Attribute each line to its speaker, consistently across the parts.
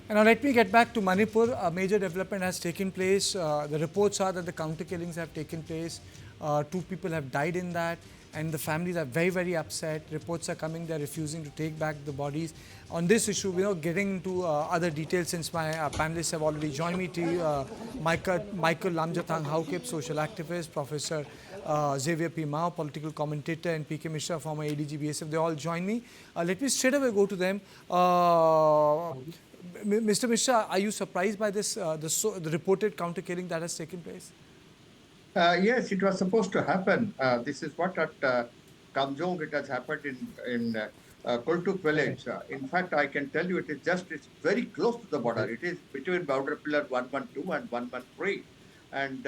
Speaker 1: And now let me get back to Manipur. A major development has taken place. The reports are that the counter killings have taken place. Two people have died in that, and the families are very, very upset. Reports are coming; they're refusing to take back the bodies. On this issue, getting into other details since my panelists have already joined me. To Michael Lamjathang Haukip, social activist, Professor Xavier P. Mao, political commentator, and P.K. Mishra, former ADG BSF. They all join me. Let me straight away go to them. Mr. Mishra, are you surprised by this, the reported counter killing that has taken place?
Speaker 2: Yes, it was supposed to happen. This is what at Kamjong it has happened in Koltuk village. In fact, I can tell you it's very close to the border. It is between border pillar 112 and 113. And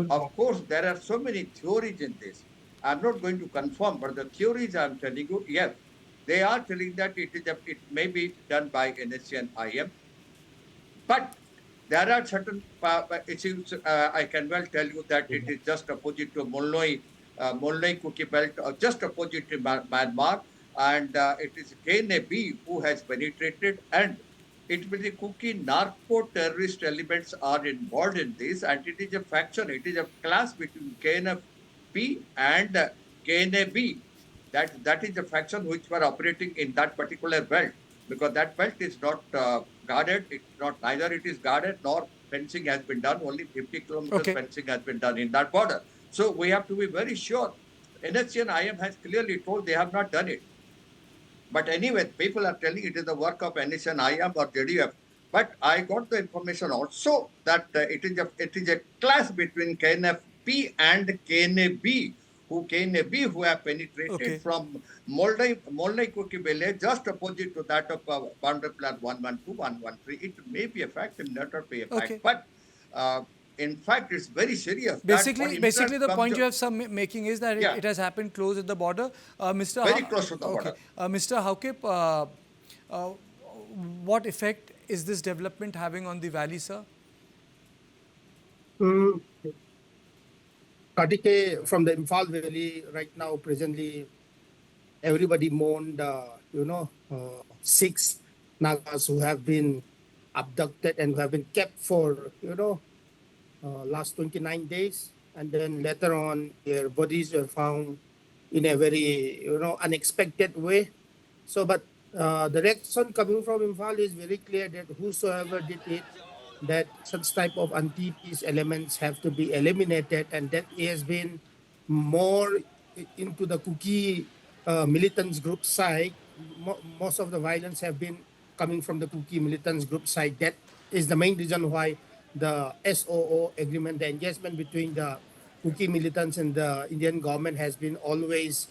Speaker 2: of course, there are so many theories in this. I'm not going to confirm, but the theories I'm telling you, yes, they are telling that it may be done by NSC and IM, but there are certain issues. I can well tell you that it is just opposite to Molnoi cookie belt, or just opposite to Myanmar, and it is KNB who has penetrated, and it will be cookie narco-terrorist elements are involved in this, and it is a faction, it is a class between KNFP and KNAB. That is the faction which were operating in that particular belt, because that belt is not guarded. It's not, neither it is guarded nor fencing has been done. Only 50 kilometers fencing has been done in that border. So we have to be very sure. NHC and IM has clearly told they have not done it. But anyway, people are telling it is the work of NHC and IM or JDF. But I got the information also that it is a clash between KNFP and KNAB, who have penetrated from Molnai Cookie village, just opposite to that of boundary plan 112, 113. It may be a fact, it may not be a fact, but in fact, it's very serious.
Speaker 1: Basically, the point you have making is that it has happened close at the border. Mr.
Speaker 2: Very close to the border.
Speaker 1: Mr. Haukip, what effect is this development having on the valley, sir?
Speaker 3: Kartike, from the Imphal Valley right now, presently, everybody mourned, 6 Nagas who have been abducted and who have been kept for, last 29 days. And then later on, their bodies were found in a very, unexpected way. So, but the reaction coming from Imphal is very clear that whosoever did it, that such type of anti-peace elements have to be eliminated, and that has been more into the Kuki militants group side. Most of the violence have been coming from the Kuki militants group side. That is the main reason why the SOO agreement, the engagement between the Kuki militants and the Indian government has been always,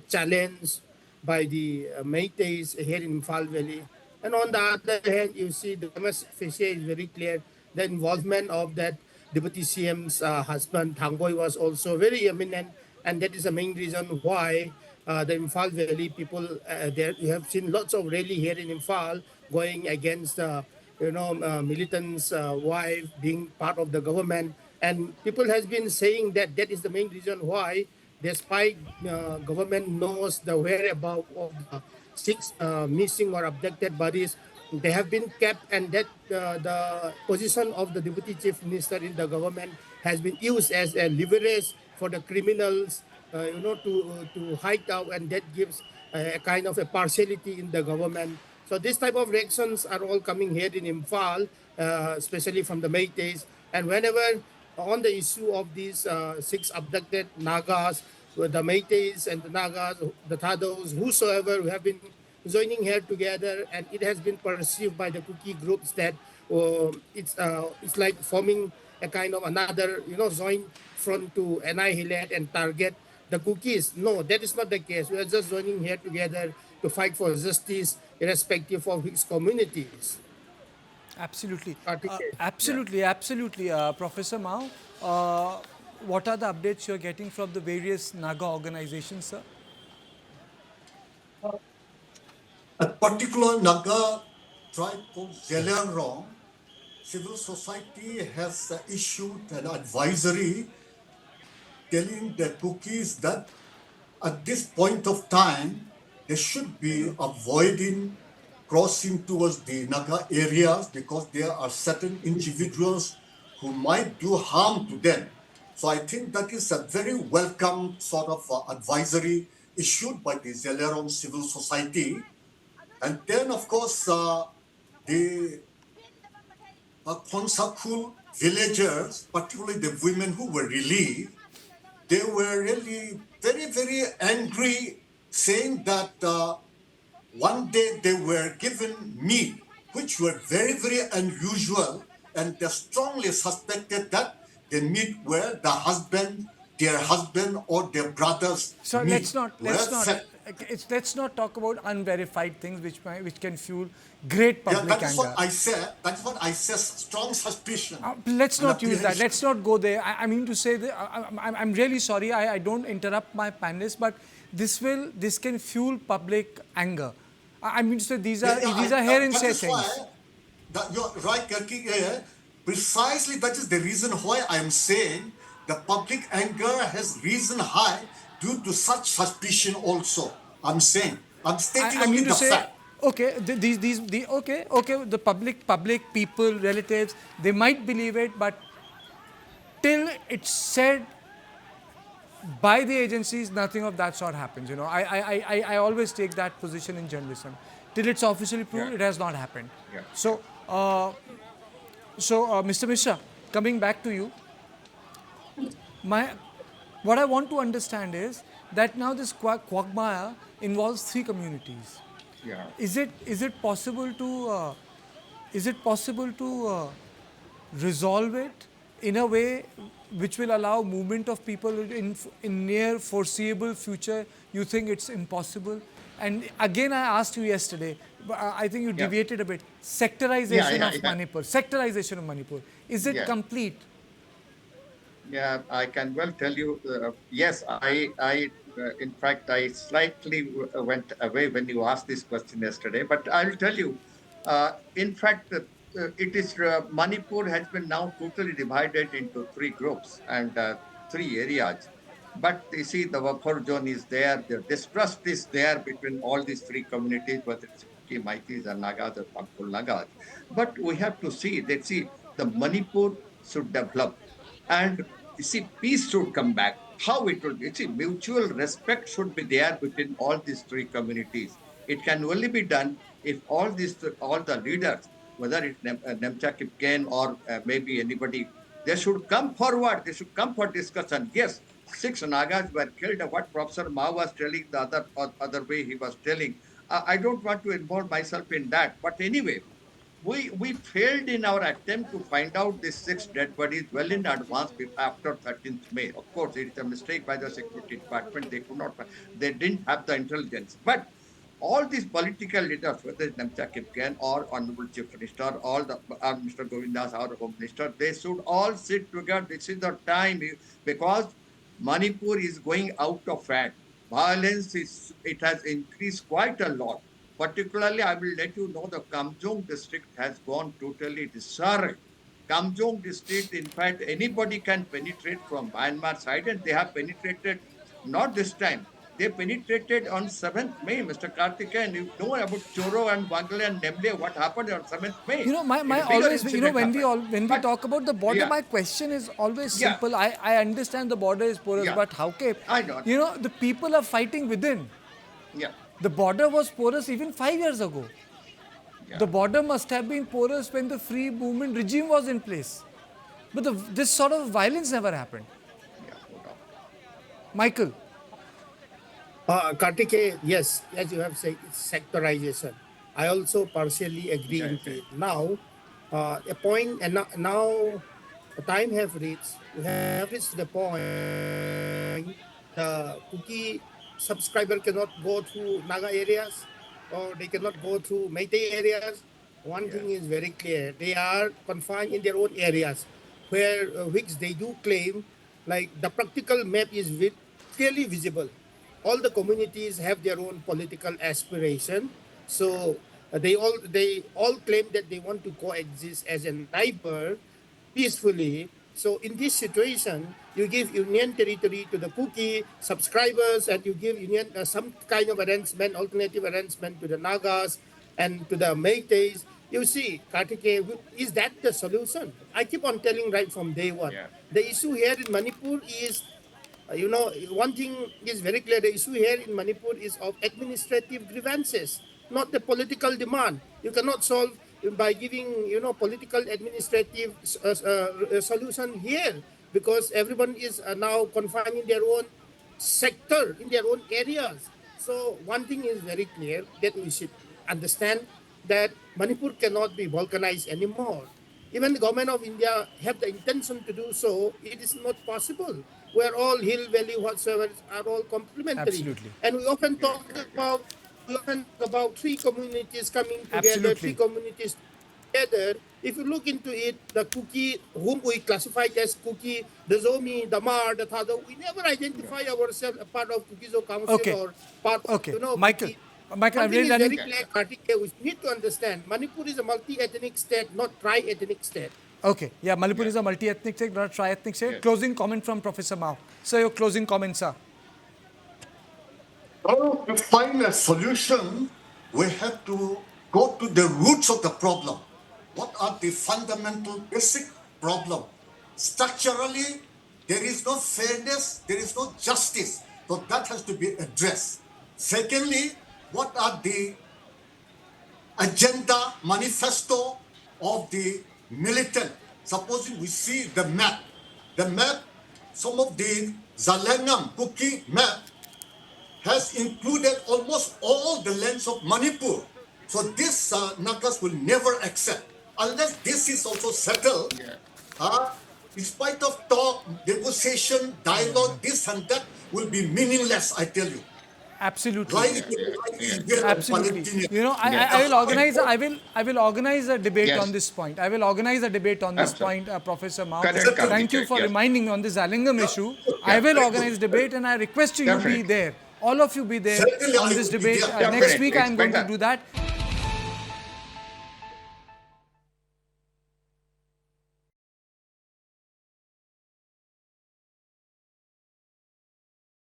Speaker 3: challenged by the Meiteis here in Imphal Valley. And on the other hand, you see the MSFCA is very clear. The involvement of that Deputy CM's husband, Thangboy, was also very eminent. And that is the main reason why the Imphal Valley people, there you have seen lots of rally here in Imphal going against, militants' wife being part of the government. And people has been saying that that is the main reason why, despite government knows the whereabouts of the 6 missing or abducted bodies, they have been kept, and that the position of the deputy chief minister in the government has been used as a leverage for the criminals, to hide out, and that gives a kind of a partiality in the government. So this type of reactions are all coming here in Imphal, especially from the Meiteis. And whenever on the issue of these 6 abducted Nagas, the Meiteis and the Nagas, the Thados, whosoever who have been joining here together, and it has been perceived by the Kuki groups that it's like forming a kind of another, joint front to annihilate and target the Kukis. No, that is not the case. We are just joining here together to fight for justice, irrespective of which communities.
Speaker 1: Absolutely. Absolutely. Professor Mao, what are the updates you're getting from the various Naga organizations, sir?
Speaker 4: A particular Naga tribe called Zelerong, civil society has issued an advisory telling the Kukis that at this point of time, they should be avoiding crossing towards the Naga areas because there are certain individuals who might do harm to them. So I think that is a very welcome sort of advisory issued by the Zelerong civil society. And then, of course, the Konsakul villagers, particularly the women who were relieved, they were really very, very angry, saying that one day they were given meat, which were very, very unusual, and they strongly suspected that the meat were their husband or their brother's
Speaker 1: So
Speaker 4: meat.
Speaker 1: let's not talk about unverified things which can fuel great public
Speaker 4: That is
Speaker 1: anger.
Speaker 4: what I said. That's what I said. Strong suspicion.
Speaker 1: Let's
Speaker 4: and
Speaker 1: not use that.
Speaker 4: apprehension.
Speaker 1: Let's not go there. I mean to say that I'm really sorry. I don't interrupt my panelists, but this can fuel public anger. I mean to say these are here and say things.
Speaker 4: You're right, Kirki. Precisely that is the reason why I am saying the public anger has risen high due to such suspicion also. I'm stating
Speaker 1: I
Speaker 4: only
Speaker 1: mean to
Speaker 4: the
Speaker 1: say,
Speaker 4: fact.
Speaker 1: okay, the public people, relatives, they might believe it, but till it's said by the agencies, nothing of that sort happens. You know, I always take that position in journalism. Till it's officially proved, it has not happened.
Speaker 2: Yeah.
Speaker 1: So, Mr. Mishra, coming back to you, what I want to understand is that now this quagmire involves 3 communities.
Speaker 2: Yeah.
Speaker 1: Is it possible to resolve it in a way which will allow movement of people in near foreseeable future? You think it's impossible? And again, I asked you yesterday, but I think you deviated a bit. Sectorization of Manipur. Sectorization of Manipur. Is it complete?
Speaker 2: Yeah, I can well tell you. Yes, in fact, I slightly went away when you asked this question yesterday. But I will tell you, in fact, it is Manipur has been now totally divided into 3 groups and 3 areas. But you see, the buffer zone is there. The distrust is there between all these 3 communities, whether it's Kuki, Maitis, or Nagas, or Pampul Nagas. But we have to see that the Manipur should develop, and you see, peace should come back. How it will be? You see, mutual respect should be there between all these 3 communities. It can only be done if all the leaders, whether it's Nemcha Kipken or maybe anybody, they should come forward. They should come for discussion. Yes, 6 Nagas were killed. What Professor Mao was telling, the other way he was telling. I don't want to involve myself in that. But anyway, we failed in our attempt to find out these 6 dead bodies well in advance after 13th May. Of course, it is a mistake by the security department. They didn't have the intelligence. But all these political leaders, whether it's Namcha Kipken or Honorable Chief Minister, Mr. Govindas, our Home Minister, they should all sit together. This is the time, because Manipur is going out of hand. Violence it has increased quite a lot. Particularly, I will let you know the Kamjong district has gone totally disarray. Kamjong district, in fact, anybody can penetrate from Myanmar side, and they have penetrated not this time. They penetrated on 7th May, Mr. Karthikeyan. You know about Choro and Bangalore and Nemle, what happened on 7th May.
Speaker 1: You know, my always, you know, when we talk about the border, my question is always simple. I understand the border is porous, but how came? You know, the people are fighting within.
Speaker 2: Yeah.
Speaker 1: The border was porous even 5 years ago.
Speaker 2: Yeah.
Speaker 1: The border must have been porous when the free movement regime was in place. But this sort of violence never happened.
Speaker 2: Yeah, no doubt.
Speaker 1: Michael.
Speaker 3: Kartike, yes, as you have said, it's sectorization. I also partially agree with it. Now, a point, and now the time have reached. We have reached the point. The Kuki subscriber cannot go through Naga areas, or they cannot go through Meitei areas. One thing is very clear: they are confined in their own areas, which they do claim, like the practical map is clearly visible. All the communities have their own political aspiration, so they all claim that they want to coexist as a neighbor peacefully. So in this situation, you give union territory to the Kuki subscribers, and you give union some kind of arrangement, alternative arrangement to the Nagas. And to the Métis, you see, Kartike, is that the solution? I keep on telling right from day one.
Speaker 2: Yeah.
Speaker 3: The issue here in Manipur is, one thing is very clear. The issue here in Manipur is of administrative grievances, not the political demand. You cannot solve by giving, political administrative solution here, because everyone is now confined in their own sector, in their own areas. So one thing is very clear, that we should understand that Manipur cannot be balkanized anymore. Even the government of India have the intention to do so, it is not possible. Where all hill, valley, whatsoever are all complementary.
Speaker 1: Absolutely.
Speaker 3: And we often
Speaker 2: Yeah,
Speaker 3: talk
Speaker 2: yeah, yeah.
Speaker 3: about three communities coming together, three
Speaker 1: Absolutely.
Speaker 3: communities together. If you look into it, the Kuki, whom we classified as Kuki, the Zomi, the Mar, the Thado, we never
Speaker 2: Yeah.
Speaker 3: identify ourselves a part of Kukizo Council
Speaker 1: Okay.
Speaker 3: or part of,
Speaker 1: Okay. Michael.
Speaker 3: Kuki.
Speaker 1: Michael,
Speaker 3: One
Speaker 1: I'm
Speaker 3: thing
Speaker 1: really
Speaker 3: is
Speaker 1: running.
Speaker 3: very clear, Kartikeya, we need to understand, Manipur is a multi-ethnic state, not tri-ethnic state.
Speaker 1: Okay. Yeah, Manipur
Speaker 2: Yeah.
Speaker 1: is a multi-ethnic state, not a tri-ethnic state.
Speaker 2: Yes.
Speaker 1: Closing comment from Professor Mao. Sir, your closing comment, sir.
Speaker 4: Well, to find a solution, we have to go to the roots of the problem. What are the fundamental basic problem? Structurally, there is no fairness, there is no justice. So that has to be addressed. Secondly, what are the agenda, manifesto of the militant? Supposing we see the map, some of the Zalangam Kuki map has included almost all the lands of Manipur. So this Nagas will never accept unless this is also settled.
Speaker 2: Yeah.
Speaker 4: In spite of talk, negotiation, dialogue, this and that will be meaningless. I tell you.
Speaker 1: Absolutely.
Speaker 4: Right,
Speaker 2: Yeah. Yeah.
Speaker 4: right
Speaker 2: Yeah.
Speaker 4: is there of
Speaker 1: Absolutely.
Speaker 4: Palestinian.
Speaker 1: You know,
Speaker 2: Yeah.
Speaker 1: I will organize. I will organize a debate on
Speaker 2: Yes.
Speaker 1: this point. I will organize a debate on this
Speaker 2: Absolutely.
Speaker 1: point, Professor Mao.
Speaker 2: Correct,
Speaker 1: Thank you
Speaker 2: Karthik.
Speaker 1: for
Speaker 2: Yes.
Speaker 1: reminding me on this Zalingam issue. I
Speaker 2: Yeah.
Speaker 1: will
Speaker 4: Very
Speaker 1: organize
Speaker 4: good.
Speaker 1: debate, and I request you be
Speaker 2: Definitely.
Speaker 1: there. All of you be there
Speaker 4: Certainly
Speaker 1: on
Speaker 4: I
Speaker 1: this
Speaker 4: will be
Speaker 1: debate.
Speaker 4: there.
Speaker 1: Next week,
Speaker 2: Definitely.
Speaker 1: I
Speaker 2: It's
Speaker 1: am going to
Speaker 2: better.
Speaker 1: do that.